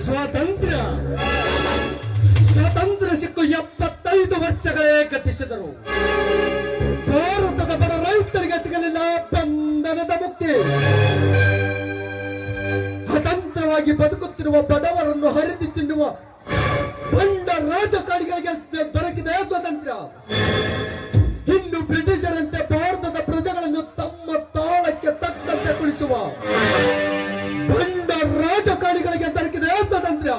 ಸ್ವಾತಂತ್ರ್ಯ ಸಿಕ್ಕು 75 ವರ್ಷಗಳೇ ಗತಿಸಿದರು. ಭಾರತದ ಬಡ ರೈತರಿಗೆ ಸಿಗಲಿಲ್ಲ ಬಂಧನದ ಮುಕ್ತಿ. ಅತಂತ್ರವಾಗಿ ಬದುಕುತ್ತಿರುವ ಬಡವರನ್ನು ಹರಿದು ತಿನ್ನುವ ಬಂಡ ರಾಜಕಾರಣಿಗಳಿಗೆ ದೊರಕಿದೆ ಸ್ವಾತಂತ್ರ್ಯ. ಇನ್ನು ಬ್ರಿಟಿಷರಂತೆ ಭಾರತದ ಪ್ರಜೆಗಳನ್ನು ತಮ್ಮ ತಾಳಕ್ಕೆ ತಕ್ಕಂತೆ ಕುಳಿಸುವ ಬಂಡ ರಾಜಕಾರಣಿಗಳಿಗೆ ದೊರಕಿದೆ ಸ್ವಾತಂತ್ರ್ಯ.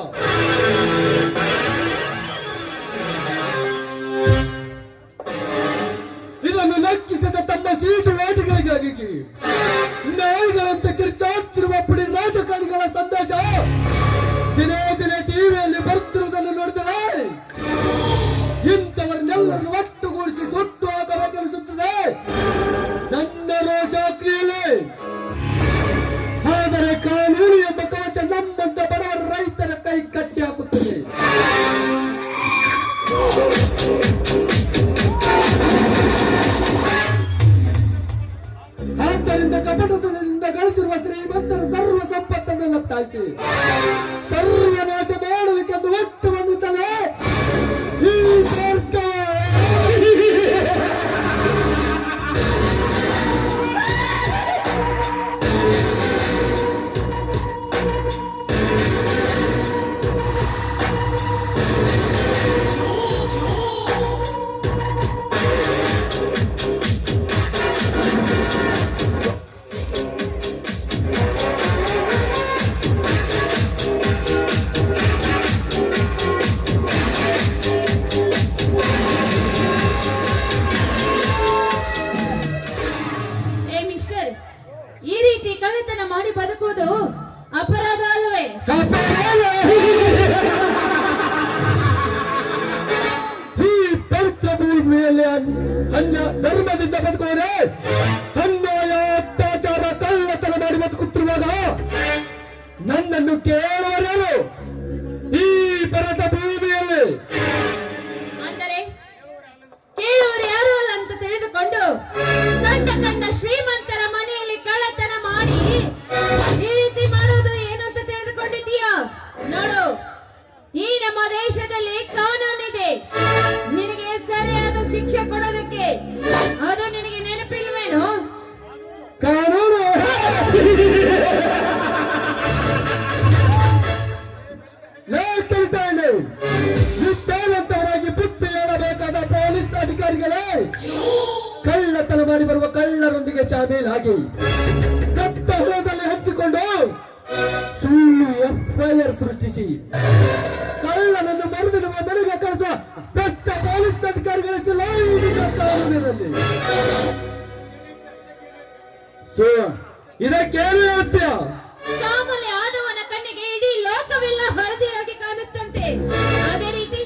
ಇದನ್ನು ಲೆಕ್ಕಿಸಿದ ತಮ್ಮ ಸೀಟು ವೇಟೆಗಳಿಗಾಗಿ ನಾಯಿಗಳಂತೆ ಕಿರ್ಚಾಡ್ತಿರುವ ಪುಡಿ ರಾಜಕಾರಣಿಗಳ ಸಂದೇಶ ದಿನೇ ದಿನೇ ಟಿವಿಯಲ್ಲಿ ಬರುತ್ತಿರುವುದನ್ನು ನೋಡಿದರೆ ಇಂಥವರನ್ನೆಲ್ಲರನ್ನು ಒಟ್ಟುಗೂಡಿಸಿ ಸುಟ್ಟು ಹಾಕಬೇಕೆನಿಸುತ್ತದೆ ನನ್ನ ರೋಷ ಕ್ರಿಯೆಯಲ್ಲಿ. ಆದರೆ ಕಾನೂನು ಎಂಬ ಕವಚ ನಮ್ಮಂತ ಬಡವರ ರೈತರ ಕೈ ಕಟ್ಟಿ ಹಾಕುತ್ತದೆ. ಆದ್ದರಿಂದ ಕಪಟದಿಂದ ಗಳಿಸಿರುವ ಶ್ರೀಮಂತರ ಸರ್ವ ಸಂಪತ್ತನ್ನೆಲ್ಲ ತಾಯಿಸಿ ಸರ್ವನಾಶ ಮಾಡಲಿಕ್ಕೆಂದು ಒಟ್ಟು ಬಂದಿದ್ದಾನೆ ಈ ಸರ್ಕಾರ. ಈ ರೀತಿ ಕಳ್ಳತನ ಮಾಡಿ ಬದುಕುವುದು ಅಪರಾಧ ಅಲ್ಲವೇ? ಈ ಪವಿತ್ರ ಭೂಮಿಯಲ್ಲಿ ಅನ್ಯ ಧರ್ಮದಿಂದ ಬದುಕುವುದೇ ಅನ್ಯಾಯ, ಅತ್ಯಾಚಾರ, ಕಳ್ಳತನ ಮಾಡಿ ಬದುಕುತ್ತಿರುವಾಗ ನನ್ನನ್ನು ಕೇಳುವರೇನು ಈ ಭರತ ಭೂಮಿಯಲ್ಲಿ? ಅಂದರೆ ಕೇಳುವರು ಯಾರು ಅಲ್ಲ ಅಂತ ತಿಳಿದುಕೊಂಡು ಕಂಡ ಶ್ರೀಮಂತರ ಮನೆಯಲ್ಲಿ ಕಳ್ಳತನ ಮಾಡಿ ಈ ರೀತಿ ಮಾಡುವುದು ಏನು ಅಂತ ತಿಳಿದುಕೊಂಡಿದ್ದೀಯಾ? ನೋಡು, ಈ ನಮ್ಮ ದೇಶದಲ್ಲಿ ಕಾನೂನಿದೆ, ನಿನಗೆ ಸರಿಯಾದ ಶಿಕ್ಷೆ ಕೊಡೋದಕ್ಕೆ. ಅದು ನಿನಗೆ ನೆನಪಿಲ್ವೇನು? ಕಾನೂನು ವಿದ್ಯಾವಂತವರಾಗಿ ಬುದ್ಧಿ ಹೇಳಬೇಕಾದ ಪೊಲೀಸ್ ಅಧಿಕಾರಿಗಳೇ ಕಳ್ಳತನ ಮಾಡಿ ಬರುವ ಕಳ್ಳರೊಂದಿಗೆ ಶಾಮೀಲಾಗಿ ಕತ್ತ ಹೊಲದಲ್ಲಿ ಹಂಚಿಕೊಂಡು ಸುಳ್ಳು ಎಫ್ಐಆರ್ ಸೃಷ್ಟಿಸಿ ಕಳ್ಳನನ್ನು ಮರುದಿನ ಮನೆಗೆ ಕಳಿಸುವ ಬೆಸ್ಟ್ ಪೊಲೀಸ್ ಅಧಿಕಾರಿಗಳಷ್ಟು ಕಾನೂನಿನಲ್ಲಿ. ಇದಕ್ಕೇನು ಹೇಳ್ತೀಯ? ಸಾಮಾನ್ಯ ಆದವನ ಕಣ್ಣಿಗೆ ಇಡೀ ಲೋಕವೆಲ್ಲ ಹಳದಿಯಾಗಿ ಕಾಣುತ್ತಂತೆ. ಅದೇ ರೀತಿ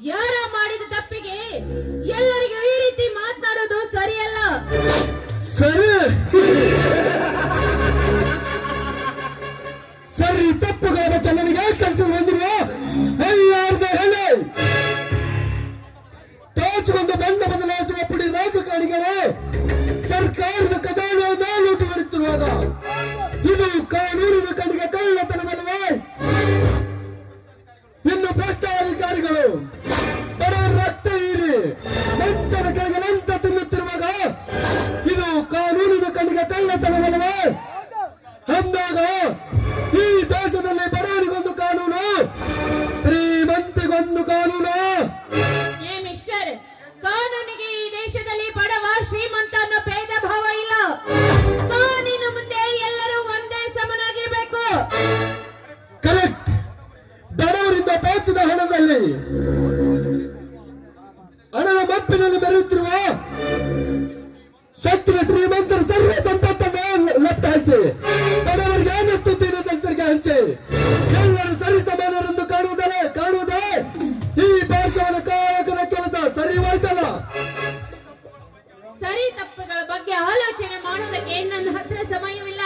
ಯಾರ ಮಾಡಿದ ತಪ್ಪಿಗೆ ಎಲ್ಲರಿಗೂ ಈ ರೀತಿ ಮಾತನಾಡೋದು ಸರಿಯಲ್ಲ. ಸರಿ ತಪ್ಪುಗಳ ಬಗ್ಗೆ ನನಗೆ ಕೆಲಸ ಬಂದಿರುವ ಹೇಳಿ ತೋಚಿಕೊಂಡು ಬಂದ ಬದಲಾಯಿಸುವ ಪುಡಿ ರಾಜಕಾರಣಿಗಳು ಸರ್ಕಾರದ ಖಜಾನೆಯನ್ನೇ ಲೂಟಿ ಮಾಡುತ್ತಿರುವಾಗ ಇದು ಕಾನೂನಿನ ಕಣ್ಣಿಗೆ ಕಳ್ಳತನವಲ್ಲವೇ? ಇನ್ನು ಭ್ರಷ್ಟಾಧಿಕಾರಿಗಳು ಬಡವರ ರಕ್ತ ಹೀರಿ ಮಂಚದ ಕೆಳಗೆ ಲಂಚ ತಿನ್ನುತ್ತಿರುವಾಗ ಇದು ಕಾನೂನಿನ ಕಣ್ಣಿಗೆ ಕಳ್ಳತನವಲ್ಲವೇ? ಅಂದಾಗ ಈ ದೇಶದಲ್ಲಿ ಬಡವರಿಗೊಂದು ಕಾನೂನು, ಶ್ರೀಮಂತಿಗೊಂದು ಕಾನೂನು. ಮಿಸ್ಟರ್, ಕಾನೂನಿಗೆ ಈ ದೇಶದಲ್ಲಿ ಬಡವ ಶ್ರೀಮಂತ ಅನ್ನೋ ಭೇದ ಭಾವ ಇಲ್ಲ. ಕಾನೂನಿನ ಮುಂದೆ ಎಲ್ಲರೂ ಒಂದೇ ಸಮನಾಗಿರ್ಬೇಕು. ಕರೆಕ್ಟ್. ಬಡವರಿಂದ ಬಾಚಿದ ಹಣದ ಮಪ್ಪಿನಲ್ಲಿ ಬೆರೆಯುತ್ತಿರುವ ಸತ್ತಿನ ಶ್ರೀಮಂತರ ಸರ್ವ ಸಂಪತ್ತನ್ನು ಲಪ್ಪಿಸಿ ಬಡವರಿಗೆ ಏನಷ್ಟು ದೀನದಲಿತರಿಗೆ ಹಂಚಿ ಎಲ್ಲರೂ ಸರಿ ಸಮಾನರೆಂದು ಕಾಣುವುದೇ ಈ ಭಾಷೆಯ ಕಾಯಕದ ಕೆಲಸ. ಸರಿ ಹೋಯ್ತಲ್ಲ? ಸರಿ ತಪ್ಪುಗಳ ಬಗ್ಗೆ ಆಲೋಚನೆ ಮಾಡೋದಕ್ಕೆ ನನ್ನ ಹತ್ರ ಸಮಯವಿಲ್ಲ.